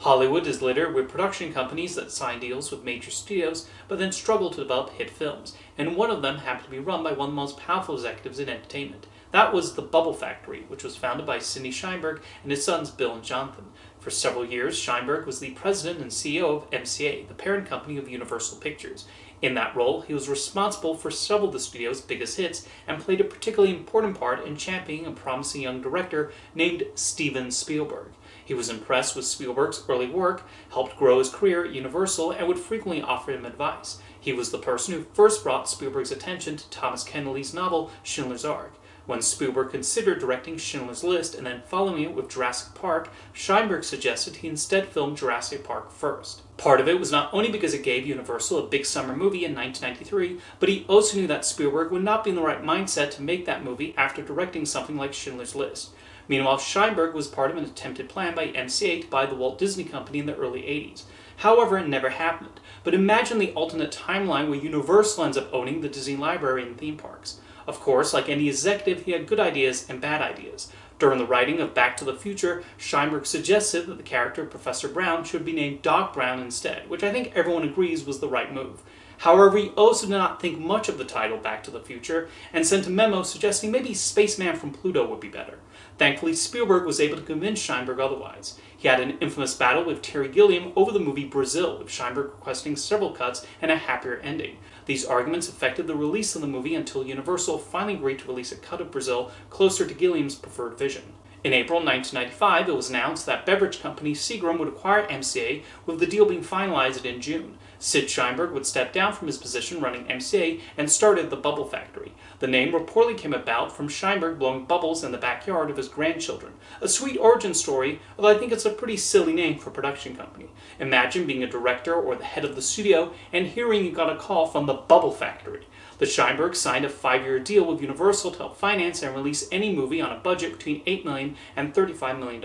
Hollywood is littered with production companies that sign deals with major studios, but then struggle to develop hit films, and one of them happened to be run by one of the most powerful executives in entertainment. That was the Bubble Factory, which was founded by Sidney Sheinberg and his sons Bill and Jonathan. For several years, Sheinberg was the president and CEO of MCA, the parent company of Universal Pictures. In that role, he was responsible for several of the studio's biggest hits and played a particularly important part in championing a promising young director named Steven Spielberg. He was impressed with Spielberg's early work, helped grow his career at Universal, and would frequently offer him advice. He was the person who first brought Spielberg's attention to Thomas Kennedy's novel Schindler's Ark. When Spielberg considered directing Schindler's List and then following it with Jurassic Park, Sheinberg suggested he instead film Jurassic Park first. Part of it was not only because it gave Universal a big summer movie in 1993, but he also knew that Spielberg would not be in the right mindset to make that movie after directing something like Schindler's List. Meanwhile, Sheinberg was part of an attempted plan by MCA to buy the Walt Disney Company in the early 80s. However, it never happened. But imagine the alternate timeline where Universal ends up owning the Disney library and theme parks. Of course, like any executive, he had good ideas and bad ideas. During the writing of Back to the Future, Sheinberg suggested that the character of Professor Brown should be named Doc Brown instead, which I think everyone agrees was the right move. However, he also did not think much of the title Back to the Future and sent a memo suggesting maybe Spaceman from Pluto would be better. Thankfully, Spielberg was able to convince Sheinberg otherwise. He had an infamous battle with Terry Gilliam over the movie Brazil, with Sheinberg requesting several cuts and a happier ending. These arguments affected the release of the movie until Universal finally agreed to release a cut of Brazil closer to Gilliam's preferred vision. In April 1995, it was announced that beverage company Seagram would acquire MCA, with the deal being finalized in June. Sid Sheinberg would step down from his position running MCA and started the Bubble Factory. The name reportedly came about from Sheinberg blowing bubbles in the backyard of his grandchildren. A sweet origin story, although I think it's a pretty silly name for a production company. Imagine being a director or the head of the studio and hearing you got a call from the Bubble Factory. The Sheinbergs signed a 5-year deal with Universal to help finance and release any movie on a budget between $8 million and $35 million.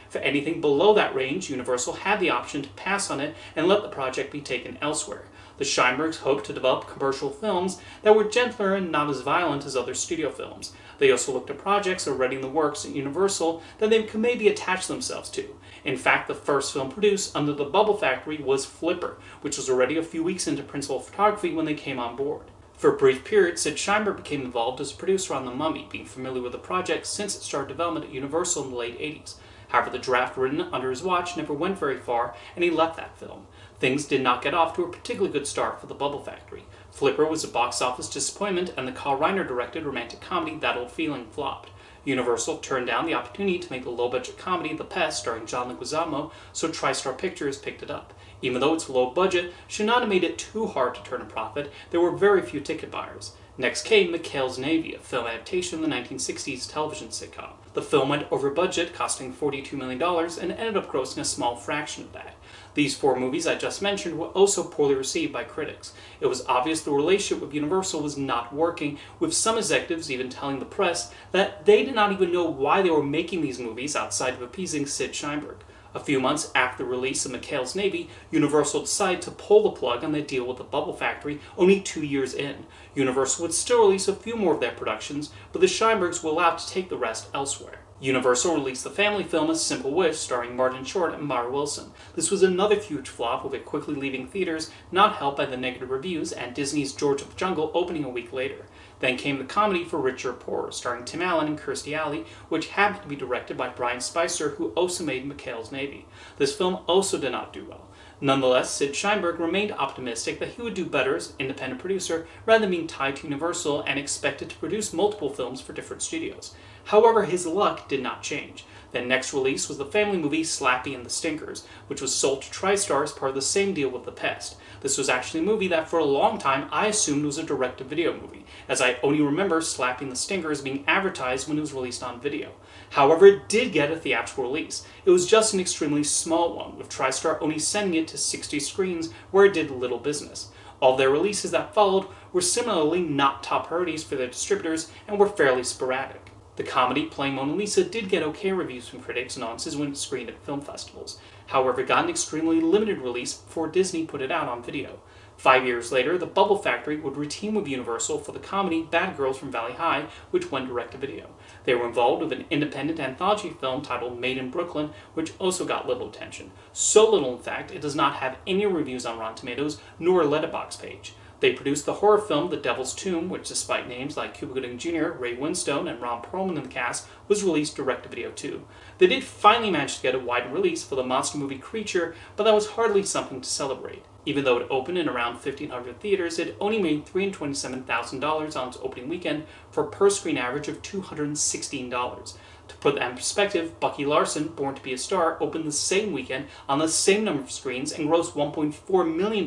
For anything below that range, Universal had the option to pass on it and let the project be taken elsewhere. The Sheinbergs hoped to develop commercial films that were gentler and not as violent as other studio films. They also looked at projects already in the works at Universal that they could maybe attach themselves to. In fact, the first film produced under the Bubble Factory was Flipper, which was already a few weeks into principal photography when they came on board. For a brief period, Sid Sheinberg became involved as a producer on The Mummy, being familiar with the project since it started development at Universal in the late 80s. However, the draft written under his watch never went very far, and he left that film. Things did not get off to a particularly good start for the Bubble Factory. Flipper was a box office disappointment, and the Carl Reiner-directed romantic comedy That Old Feeling flopped. Universal turned down the opportunity to make a low-budget comedy The Pest starring John Leguizamo, so TriStar Pictures picked it up. Even though it's low budget should not have made it too hard to turn a profit, there were very few ticket buyers. Next came McHale's Navy, a film adaptation of the 1960s television sitcom. The film went over budget, costing $42 million, and ended up grossing a small fraction of that. These 4 movies I just mentioned were also poorly received by critics. It was obvious the relationship with Universal was not working, with some executives even telling the press that they did not even know why they were making these movies outside of appeasing Sid Sheinberg. A few months after the release of McHale's Navy, Universal decided to pull the plug on their deal with the Bubble Factory only 2 years in. Universal would still release a few more of their productions, but the Sheinbergs were allowed to take the rest elsewhere. Universal released the family film A Simple Wish, starring Martin Short and Mara Wilson. This was another huge flop, with it quickly leaving theaters, not helped by the negative reviews and Disney's George of the Jungle opening a week later. Then came the comedy For Richer or Poorer, starring Tim Allen and Kirstie Alley, which happened to be directed by Brian Spicer, who also made McHale's Navy. This film also did not do well. Nonetheless, Sid Sheinberg remained optimistic that he would do better as independent producer rather than being tied to Universal, and expected to produce multiple films for different studios. However, his luck did not change. Their next release was the family movie Slappy and the Stinkers, which was sold to TriStar as part of the same deal with The Pest. This was actually a movie that for a long time I assumed was a direct-to-video movie, as I only remember Slappy and the Stinkers being advertised when it was released on video. However, it did get a theatrical release. It was just an extremely small one, with TriStar only sending it to 60 screens where it did little business. All their releases that followed were similarly not top priorities for their distributors and were fairly sporadic. The comedy Playing Mona Lisa did get okay reviews from critics and audiences when it screened at film festivals. However, it got an extremely limited release before Disney put it out on video. 5 years later, the Bubble Factory would reteam with Universal for the comedy Bad Girls from Valley High, which went direct-to-video. They were involved with an independent anthology film titled Made in Brooklyn, which also got little attention. So little, in fact, it does not have any reviews on Rotten Tomatoes, nor a letterbox page. They produced the horror film The Devil's Tomb, which, despite names like Cuba Gooding Jr., Ray Winstone, and Ron Perlman in the cast, was released direct-to-video too. They did finally manage to get a wide release for the monster movie Creature, but that was hardly something to celebrate. Even though it opened in around 1,500 theaters, it only made $327,000 on its opening weekend for a per-screen average of $216. To put that in perspective, Bucky Larson, Born to be a Star, opened the same weekend on the same number of screens and grossed $1.4 million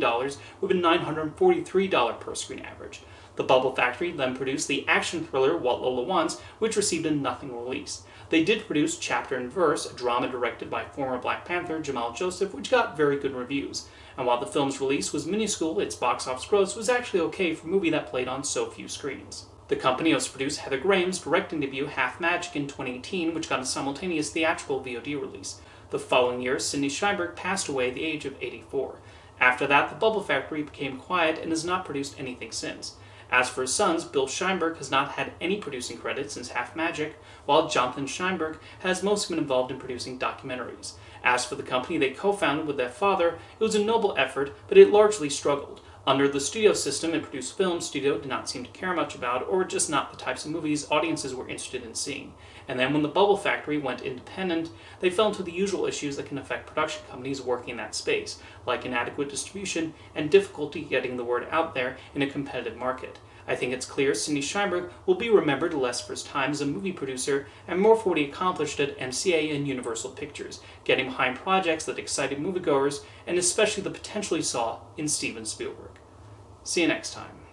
with a $943 per-screen average. The Bubble Factory then produced the action thriller What Lola Wants, which received a nothing release. They did produce Chapter and Verse, a drama directed by former Black Panther Jamal Joseph, which got very good reviews. And while the film's release was minuscule, its box office gross was actually okay for a movie that played on so few screens. The company also produced Heather Graham's directing debut Half Magic in 2018, which got a simultaneous theatrical VOD release. The following year, Sidney Sheinberg passed away at the age of 84. After that, the Bubble Factory became quiet and has not produced anything since. As for his sons, Bill Sheinberg has not had any producing credits since Half Magic, while Jonathan Sheinberg has mostly been involved in producing documentaries. As for the company they co-founded with their father, it was a noble effort, but it largely struggled. Under the studio system, a produced film studio did not seem to care much about, or just not the types of movies audiences were interested in seeing. And then when the Bubble Factory went independent, they fell into the usual issues that can affect production companies working in that space, like inadequate distribution and difficulty getting the word out there in a competitive market. I think it's clear Sidney Sheinberg will be remembered less for his time as a movie producer and more for what he accomplished at MCA and Universal Pictures, getting behind projects that excited moviegoers and especially the potential he saw in Steven Spielberg. See you next time.